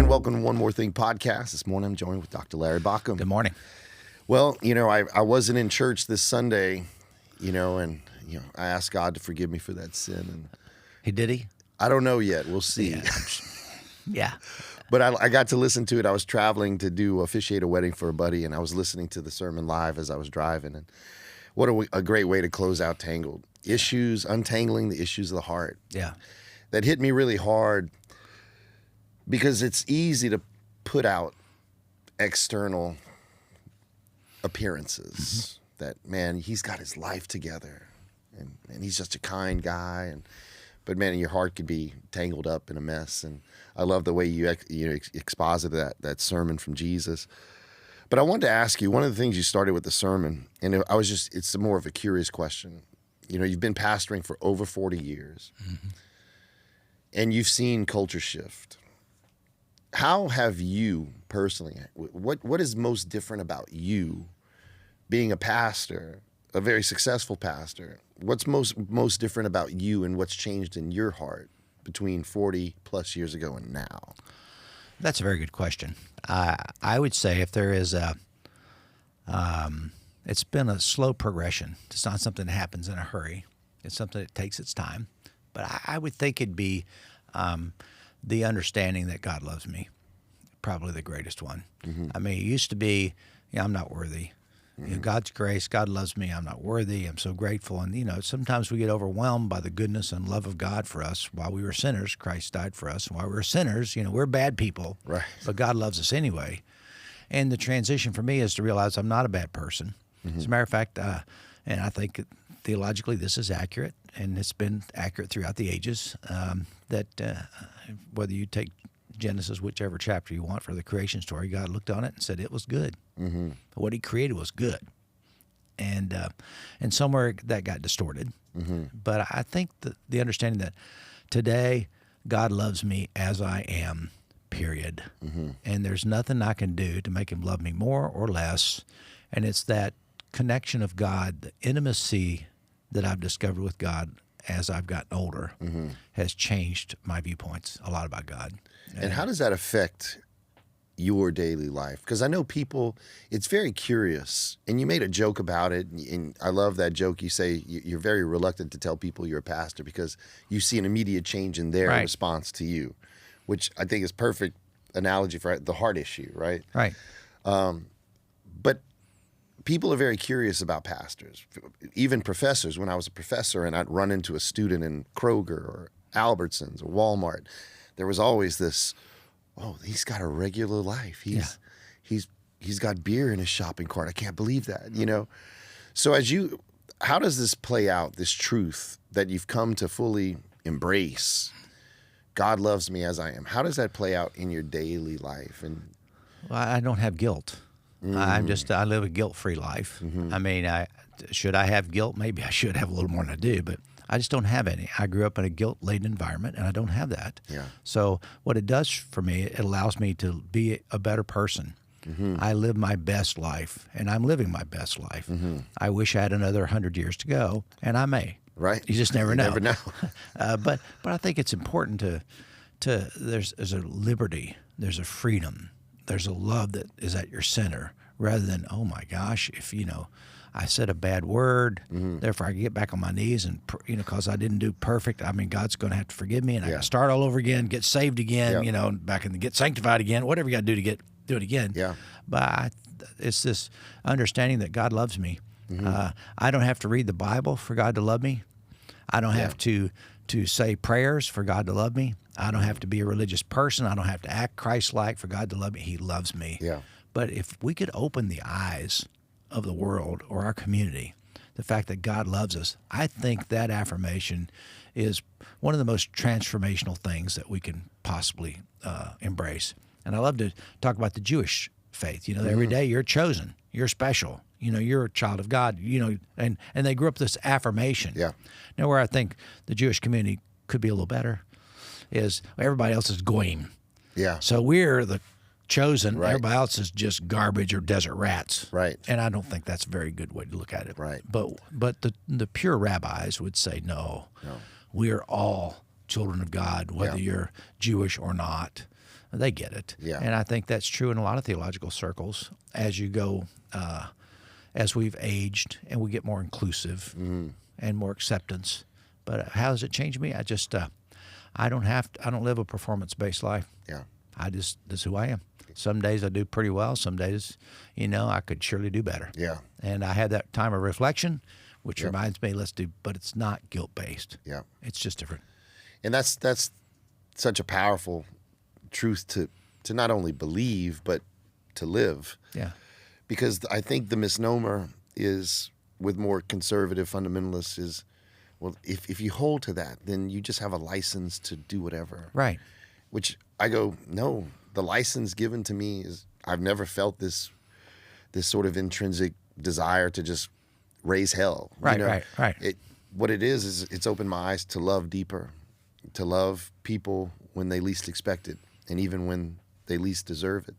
and welcome to One More Thing podcast. This morning I'm joined with Dr. Larry Baucom. Good morning. Well, I wasn't in church this Sunday, and I asked God to forgive me for that sin. And Did he? I don't know yet. We'll see. Yeah. But I got to listen to it. I was traveling to officiate a wedding for a buddy, and I was listening to the sermon live as I was driving. And what a great way to close out Tangled. Untangling the issues of the heart. Yeah. That hit me really hard because it's easy to put out external appearances that, man, he's got his life together and he's just a kind guy. But man, your heart could be tangled up in a mess. And I love the way you exposited that sermon from Jesus. But I wanted to ask you, one of the things you started with the sermon, and it's more of a curious question. You've been pastoring for over 40 years, and you've seen culture shift. How have you personally, what is most different about you being a pastor, a very successful pastor? What's most different about you and what's changed in your heart between 40 plus years ago and now? That's a very good question. I would say if there is it's been a slow progression. It's not something that happens in a hurry. It's something that takes its time. But I would think it'd be the understanding that God loves me, probably the greatest one. Mm-hmm. I mean, it used to be, I'm not worthy. Mm-hmm. God's grace, God loves me, I'm not worthy, I'm so grateful. And, sometimes we get overwhelmed by the goodness and love of God for us. While we were sinners, Christ died for us. And while we were sinners, we're bad people, right? But God loves us anyway. And the transition for me is to realize I'm not a bad person. Mm-hmm. As a matter of fact, and I think theologically this is accurate, and it's been accurate throughout the ages, that whether you take Genesis, whichever chapter you want for the creation story, God looked on it and said it was good. Mm-hmm. What he created was good. And somewhere that got distorted. Mm-hmm. But I think the understanding that today God loves me as I am, period. Mm-hmm. And there's nothing I can do to make him love me more or less. And it's that connection of God, the intimacy that I've discovered with God as I've gotten older, mm-hmm. has changed my viewpoints a lot about God. And how does that affect your daily life? Because I know people, it's very curious, and you made a joke about it, and I love that joke. You say you're very reluctant to tell people you're a pastor because you see an immediate change in their response to you, which I think is perfect analogy for the heart issue, right? Right. But people are very curious about pastors, even professors. When I was a professor and I'd run into a student in Kroger or Albertsons or Walmart, there was always this, oh, he's got a regular life. He's got beer in his shopping cart. I can't believe that, So how does this play out, this truth that you've come to fully embrace? God loves me as I am. How does that play out in your daily life? Well, I don't have guilt. Mm-hmm. I live a guilt-free life. Mm-hmm. I mean, should I have guilt? Maybe I should have a little more than I do, but I just don't have any. I grew up in a guilt-laden environment, and I don't have that. Yeah. So what it does for me, it allows me to be a better person. Mm-hmm. I live my best life, and I'm living my best life. Mm-hmm. I wish I had another 100 years to go, and I may. Right. You just never know. Never know. But I think it's important to there's a liberty, there's a freedom, there's a love that is at your center, rather than, oh my gosh, if I said a bad word, mm-hmm. therefore I get back on my knees and because I didn't do perfect. I mean, God's going to have to forgive me, and I got to start all over again, get saved again, back and get sanctified again, whatever you got to do to do it again. Yeah. But it's this understanding that God loves me. Mm-hmm. I don't have to read the Bible for God to love me. I don't have to say prayers for God to love me. I don't have to be a religious person. I don't have to act Christ-like for God to love me. He loves me. Yeah. But if we could open the eyes of the world or our community, the fact that God loves us, I think that affirmation is one of the most transformational things that we can possibly embrace. And I love to talk about the Jewish faith. Mm-hmm. Every day you're chosen, you're special, you're a child of God, and they grew up this affirmation. Yeah. Now, where I think the Jewish community could be a little better is everybody else is goyim. Yeah. So we're the chosen. Right. Everybody else is just garbage or desert rats. Right. And I don't think that's a very good way to look at it. Right. But the pure rabbis would say, no. We are all children of God, whether you're Jewish or not. they get it. Yeah. And I think that's true in a lot of theological circles as you go, as we've aged and we get more inclusive and more acceptance. But how does it change me? I just, I don't live a performance-based life. Yeah. This is who I am. Some days I do pretty well. Some days, I could surely do better. Yeah. And I had that time of reflection, which reminds me, but it's not guilt-based. Yeah. It's just different. And that's such a powerful truth to not only believe, but to live. Yeah. Because I think the misnomer is, with more conservative fundamentalists, is, well, if you hold to that, then you just have a license to do whatever. Right. Which I go, no, the license given to me is, I've never felt this sort of intrinsic desire to just raise hell. Right, right. What it is it's opened my eyes to love deeper, to love people when they least expect it, and even when they least deserve it.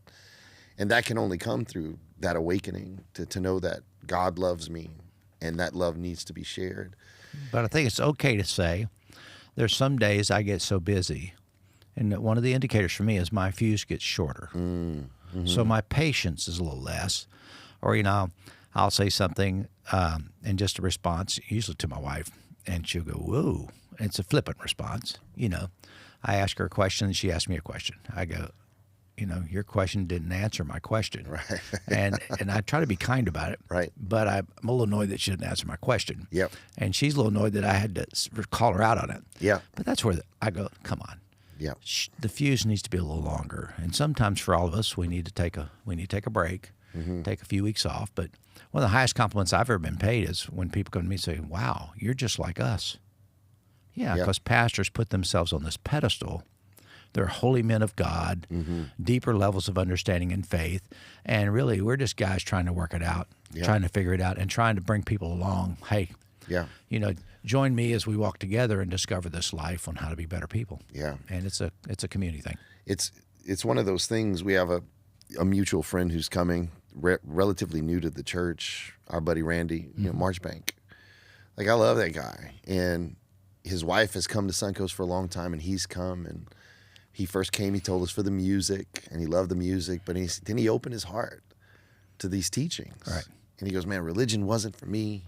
And that can only come through that awakening to know that God loves me and that love needs to be shared. But I think it's okay to say there's some days I get so busy, and one of the indicators for me is my fuse gets shorter. Mm-hmm. So my patience is a little less. Or, I'll say something and just a response, usually to my wife, and she'll go, whoa. And it's a flippant response. I ask her a question and she asks me a question. I go, your question didn't answer my question. Right. and I try to be kind about it. Right. But I'm a little annoyed that she didn't answer my question. Yep. And she's a little annoyed that I had to call her out on it. Yeah. But that's where I go, come on. Yeah. The fuse needs to be a little longer. And sometimes for all of us, we need to take a break, take a few weeks off. But one of the highest compliments I've ever been paid is when people come to me and say, wow, you're just like us. Yeah, because pastors put themselves on this pedestal. They're holy men of God, deeper levels of understanding and faith. And really, we're just guys trying to work it out, trying to figure it out, and trying to bring people along. Hey, join me as we walk together and discover this life on how to be better people. Yeah. And it's a community thing. It's one of those things. We have a mutual friend who's coming, relatively new to the church, our buddy Randy, Marchbank. Like, I love that guy. And his wife has come to Suncoast for a long time, and he's come, and he first came, he told us for the music, and he loved the music, but then he opened his heart to these teachings. Right. And he goes, man, religion wasn't for me.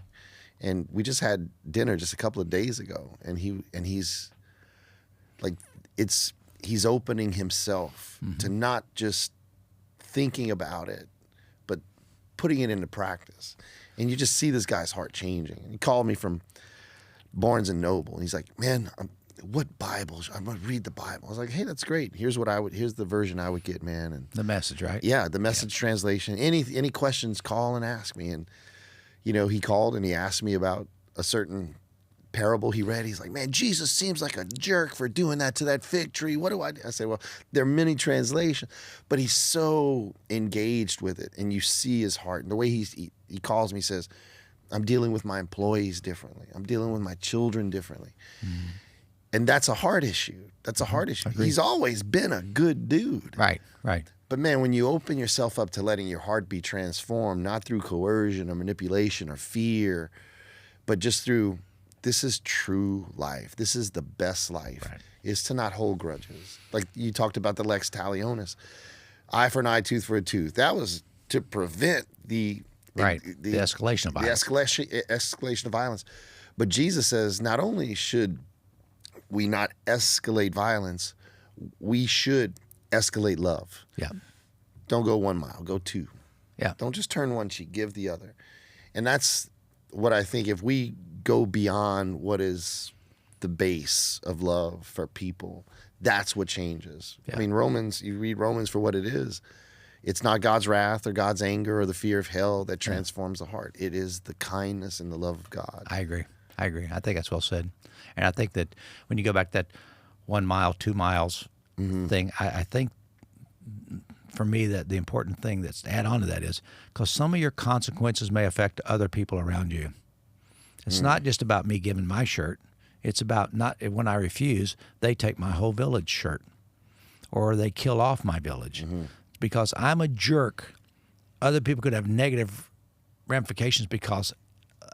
And we just had dinner just a couple of days ago, and he's like, he's opening himself to not just thinking about it, but putting it into practice. And you just see this guy's heart changing. And he called me from Barnes and Noble, and he's like, man, what Bible? I'm going to read the Bible. I was like, hey, that's great. Here's the version I would get, man. And the Message, right? Yeah, the Message translation. Any questions, call and ask me. And, he called and he asked me about a certain parable he read. He's like, man, Jesus seems like a jerk for doing that to that fig tree. What do I do? I say, well, there are many translations, but he's so engaged with it. And you see his heart. And the way he calls me, says, I'm dealing with my employees differently. I'm dealing with my children differently. And that's a heart issue. That's a heart issue. Agreed. He's always been a good dude. Right. But man, when you open yourself up to letting your heart be transformed, not through coercion or manipulation or fear, but just through, this is true life. This is the best life, is to not hold grudges. Like you talked about the lex talionis, eye for an eye, tooth for a tooth. That was to prevent the escalation of violence. The escalation of violence. But Jesus says not only should we not escalate violence, we should escalate love. Yeah. Don't go 1 mile, go 2. Yeah. Don't just turn one cheek, give the other. And that's what I think, if we go beyond what is the base of love for people, that's what changes. Yeah. I mean, you read Romans for what it is. It's not God's wrath or God's anger or the fear of hell that transforms the heart. It is the kindness and the love of God. I agree. I think that's well said. And I think that when you go back to that 1 mile, 2 miles thing, I think for me that the important thing that's to add on to that is, because some of your consequences may affect other people around you. It's not just about me giving my shirt. It's about not when I refuse, they take my whole village shirt, or they kill off my village. Because I'm a jerk. Other people could have negative ramifications because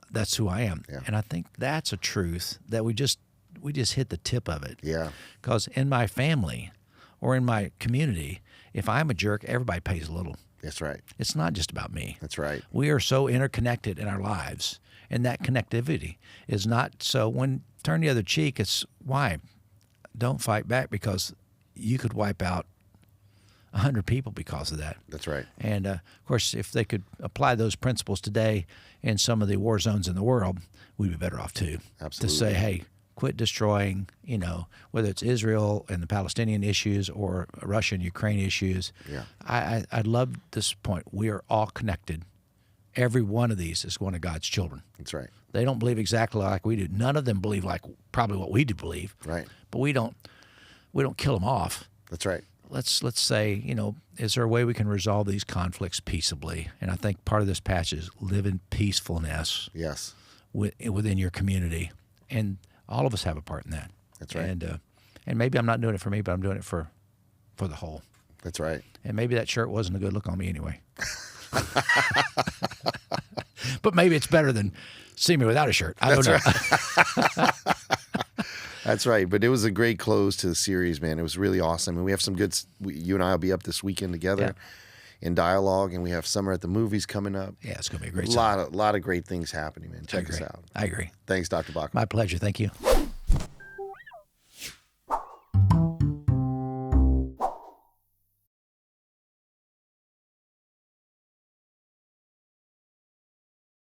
that's who I am. Yeah. And I think that's a truth that we just hit the tip of it. Yeah. Because in my family, or in my community, if I'm a jerk, everybody pays a little. That's right. It's not just about me. That's right. We are so interconnected in our lives, and that connectivity is not so. When turn the other cheek, it's why don't fight back, because you could wipe out 100 people because of that. That's right. And of course, if they could apply those principles today in some of the war zones in the world, we'd be better off too. Absolutely. To say, hey, quit destroying, whether it's Israel and the Palestinian issues or Russia and Ukraine issues. Yeah. I love this point. We are all connected. Every one of these is one of God's children. That's right. They don't believe exactly like we do. None of them believe like probably what we do believe. Right. But we don't kill them off. That's right. Let's say, is there a way we can resolve these conflicts peaceably? And I think part of this passage is live in peacefulness. Yes. Within your community, and all of us have a part in that. That's right. And maybe I'm not doing it for me, but I'm doing it for the whole. That's right. And maybe that shirt wasn't a good look on me anyway. But maybe it's better than see me without a shirt. I don't know. Right. That's right. But it was a great close to the series, man. It was really awesome. And we have some good, you and I will be up this weekend together in dialogue, and we have Summer at the Movies coming up. Yeah, it's going to be a great lot of great things happening, man. Check us out. I agree. Thanks, Dr. Baucom. My pleasure. Thank you.